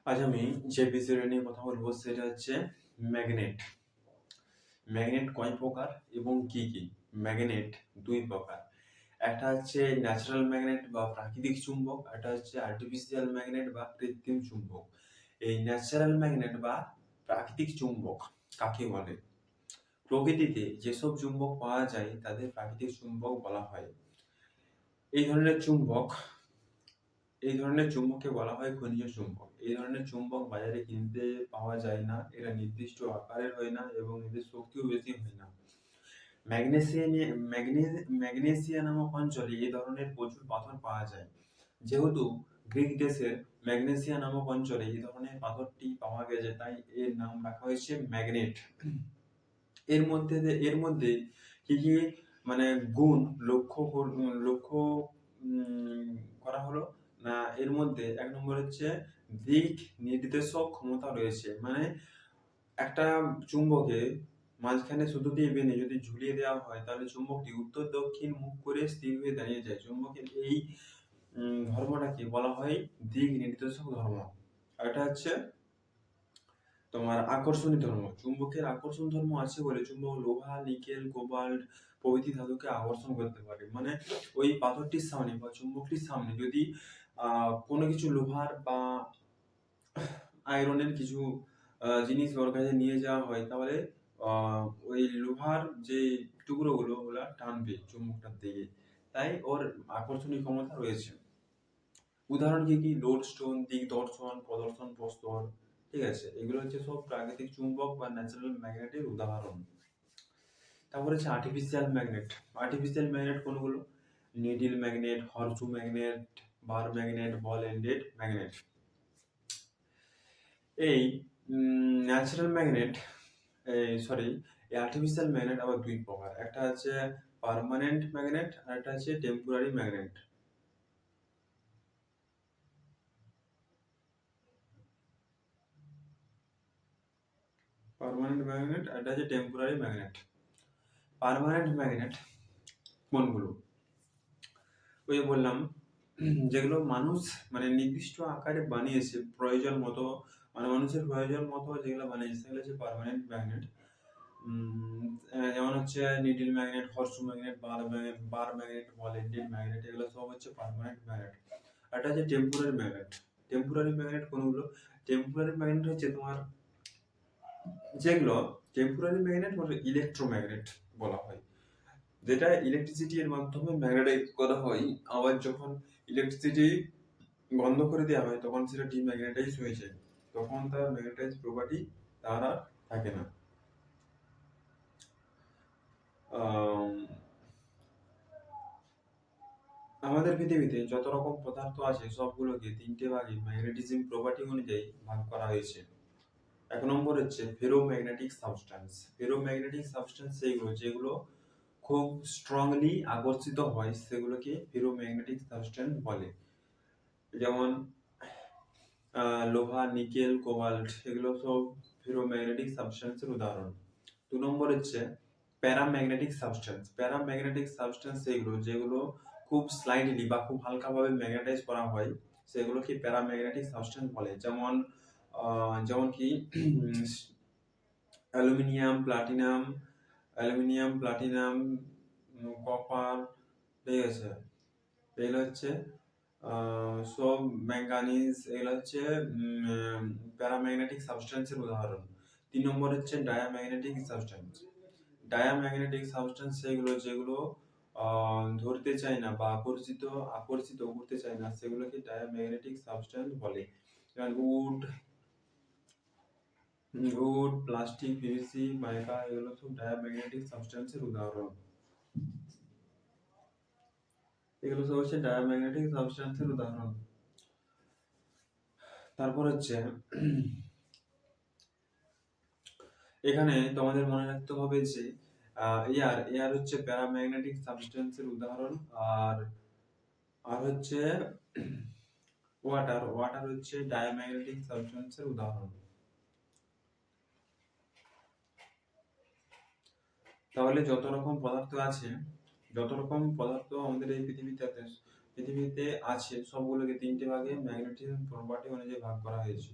আজ আমি যে বিষয়টা নিয়ে কথা বলবো সেটা হচ্ছে ম্যাগনেট। ম্যাগনেট কয় প্রকার এবং কি কি? ম্যাগনেট দুই প্রকার। একটা হচ্ছে ন্যাচারাল ম্যাগনেট বা প্রাকৃতিক চুম্বক, একটা হচ্ছে আর্টিফিশিয়াল ম্যাগনেট বা কৃত্রিম চুম্বক। এই ন্যাচারাল ম্যাগনেট বা প্রাকৃতিক চুম্বক কাকে বলে? প্রকৃতিতে যেসব চুম্বক পাওয়া যায় তাদের প্রাকৃতিক চুম্বক বলা হয়। এই ধরনের চুম্বক এই ধরনের চুম্বককে বলা হয় খনিজ চুম্বক। এই ধরনের চুম্বক বাজারে কিনতে পাওয়া যায় না, এরা নির্দিষ্ট আকারের হয় না এবং এদের শক্তিও বেশি হয় না। ম্যাগনেসিয়া নামক অঞ্চলে এই ধরনের প্রচুর পাথর পাওয়া যায়। যেহেতু গ্রিক দেশের ম্যাগনেসিয়া নামক অঞ্চলে এই ধরনের পাথরটি পাওয়া গেছে, তাই এর নাম রাখা হয়েছে ম্যাগনেট। এর মধ্যে কি কি মানে গুণ লক্ষ্য করা হলো না? এর মধ্যে এক নম্বর হচ্ছে দিক নির্দেশক ক্ষমতা রয়েছে। মানে একটা চুম্বকে মাঝখানে সুতো দিয়ে বেঁধে যদি ঝুলিয়ে দেওয়া হয় তাহলে চুম্বকটি উত্তর দক্ষিণ মুখ করে স্থির হয়ে দাঁড়িয়ে যায়। চুম্বকের এই ধর্মটাকে বলা হয় দিক নির্দেশক ধর্ম। আর এটা হচ্ছে তোমার আকর্ষণী ধর্ম। চুম্বকের আকর্ষণ ধর্ম আছে বলে চুম্বক লোহা, নিকেল, কোবাল্ট প্রভৃতি ধাতুকে আকর্ষণ করতে পারে। মানে ওই পাথরটির সামনে বা চুম্বকটির সামনে যদি কোনো কিছু লোহার বা আয়রনের কিছু জিনিস ওর কাছে নিয়ে যাওয়া হয় তাহলে ওই লোহার যে টুকরোগুলো ওগুলা টানবে চুম্বকটার দিকে, তাই ওর আকর্ষণীয় ক্ষমতা রয়েছে। উদাহরণ কি কি? লোডস্টোন, দিগদর্শন, প্রদর্শন প্রস্তর। ঠিক আছে, এগুলো হচ্ছে সব প্রাকৃতিক চুম্বক বা ন্যাচারাল ম্যাগনেটের উদাহরণ। তারপরে হচ্ছে আর্টিফিশিয়াল ম্যাগনেট। আর্টিফিশিয়াল ম্যাগনেট কোনগুলো? Needle magnet, horseshoe magnet, bar magnet, ball ended magnet. এই ন্যাচারাল ম্যাগনেট এই আর্টিফিশিয়াল ম্যাগনেট আবার দুই প্রকার। একটা হচ্ছে পার্মানেন্ট ম্যাগনেট আর একটা হচ্ছে টেম্পোরারি ম্যাগনেট। পার্মানেন্ট ম্যাগনেট আর এটা হচ্ছে টেম্পোরারি ম্যাগনেট। পার্মানেন্ট ম্যাগনেট কোনগুলো? ওই বললাম যেগুলো মানুষ মানে নির্দিষ্ট আকারে বানিয়েছে প্রয়োজন মতো, মানে মানুষের প্রয়োজন মতো যেগুলো বানিয়েছে সেগুলো হচ্ছে পার্মানেন্ট ম্যাগনেট। যেমন হচ্ছে needle magnet, horseshoe magnet, bar magnet, ball ended magnet, এগুলো সব হচ্ছে পার্মানেন্ট ম্যাগনেট। আর এটা হচ্ছে টেম্পোরারি ম্যাগনেট। টেম্পোরারি ম্যাগনেট কোনগুলো? টেম্পোরারি ম্যাগনেট হচ্ছে তোমার যেগুলো টেম্পোরারি ম্যাগনেট মানে ইলেকট্রোম্যাগনেট বলা হয়, যেটা ইলেকট্রিসিটি এর মাধ্যমে ম্যাগনেটাইজ করা হয়। আবার যখন ইলেকট্রিসিটি বন্ধ করে দেওয়া হয় তখন সেটা ডিম্যাগনেটাইজ হয়ে যায়, তখন তার ম্যাগনেটাইজ প্রপার্টি তার আর থাকে না। আমাদের পৃথিবীতে যত রকম পদার্থ আছে সবগুলোকে তিনটে ভাগে ম্যাগনেটিজম প্রপার্টি অনুযায়ী ভাগ করা হয়েছে। এক নম্বর হচ্ছে ফেরোম্যাগনেটিক সাবস্টেন্স। ফেরোম্যাগনেটিক সাবস্টেন্স সেইগুলো যেগুলো খুব স্ট্রংলি আকর্ষিত হয় সেগুলোকে ফেরোম্যাগনেটিক সাবস্টেন্স বলে। যেমন লোহা, নিকেল, কোবাল্ট, এগুলো সব ফেরোম্যাগনেটিক সাবস্টেন্সের উদাহরণ। দু নম্বর হচ্ছে প্যারাম্যাগনেটিক সাবস্টেন্স। প্যারাম্যাগনেটিক সাবস্টেন্স সেগুলো যেগুলো খুব স্লাইডলি বা খুব হালকাভাবে ম্যাগনেটাইজ করা হয় সেগুলোকে প্যারাম্যাগনেটিক সাবস্টেন্স বলে। যেমন কি অ্যালুমিনিয়াম, প্লাটিনাম, কপার, ঠিক আছে, এগুলো হচ্ছে সব ম্যাঙ্গানিজ, এগুলো হচ্ছে প্যারাম্যাগনেটিক সাবস্টেন্সের উদাহরণ। 3 নম্বর হচ্ছে ডায়াম্যাগনেটিক সাবস্টেন্স। ডায়াম্যাগনেটিক সাবস্টেন্স সেগুলো যেগুলো ধরতে চায় না বা আকর্ষিত করতে চায় না সেগুলোকে ডায়াম্যাগনেটিক সাবস্টেন্স বলে। যেমন উড, প্লাস্টিক, পিভিসি, মাইকা, এগুলো সব ডায়াম্যাগনেটিক সাবস্টেন্সের উদাহরণ। এগুলো সব হচ্ছে ডায়াম্যাগনেটিক সাবস্টেন্সের উদাহরণ। তারপর হচ্ছে এখানে তোমাদের মনে রাখতে হবে যে এয়ার হচ্ছে প্যারাম্যাগনেটিক সাবস্টেন্সের উদাহরণ, আর হচ্ছে ওয়াটার হচ্ছে ডায়াম্যাগনেটিক সাবস্টেন্সের উদাহরণ। তাহলে যত রকম পদার্থ আমাদের এই পৃথিবীতে আছে সবগুলোকে তিনটে ভাগে ম্যাগনেটিক প্রপার্টি অনুযায়ী ভাগ করা হয়েছে।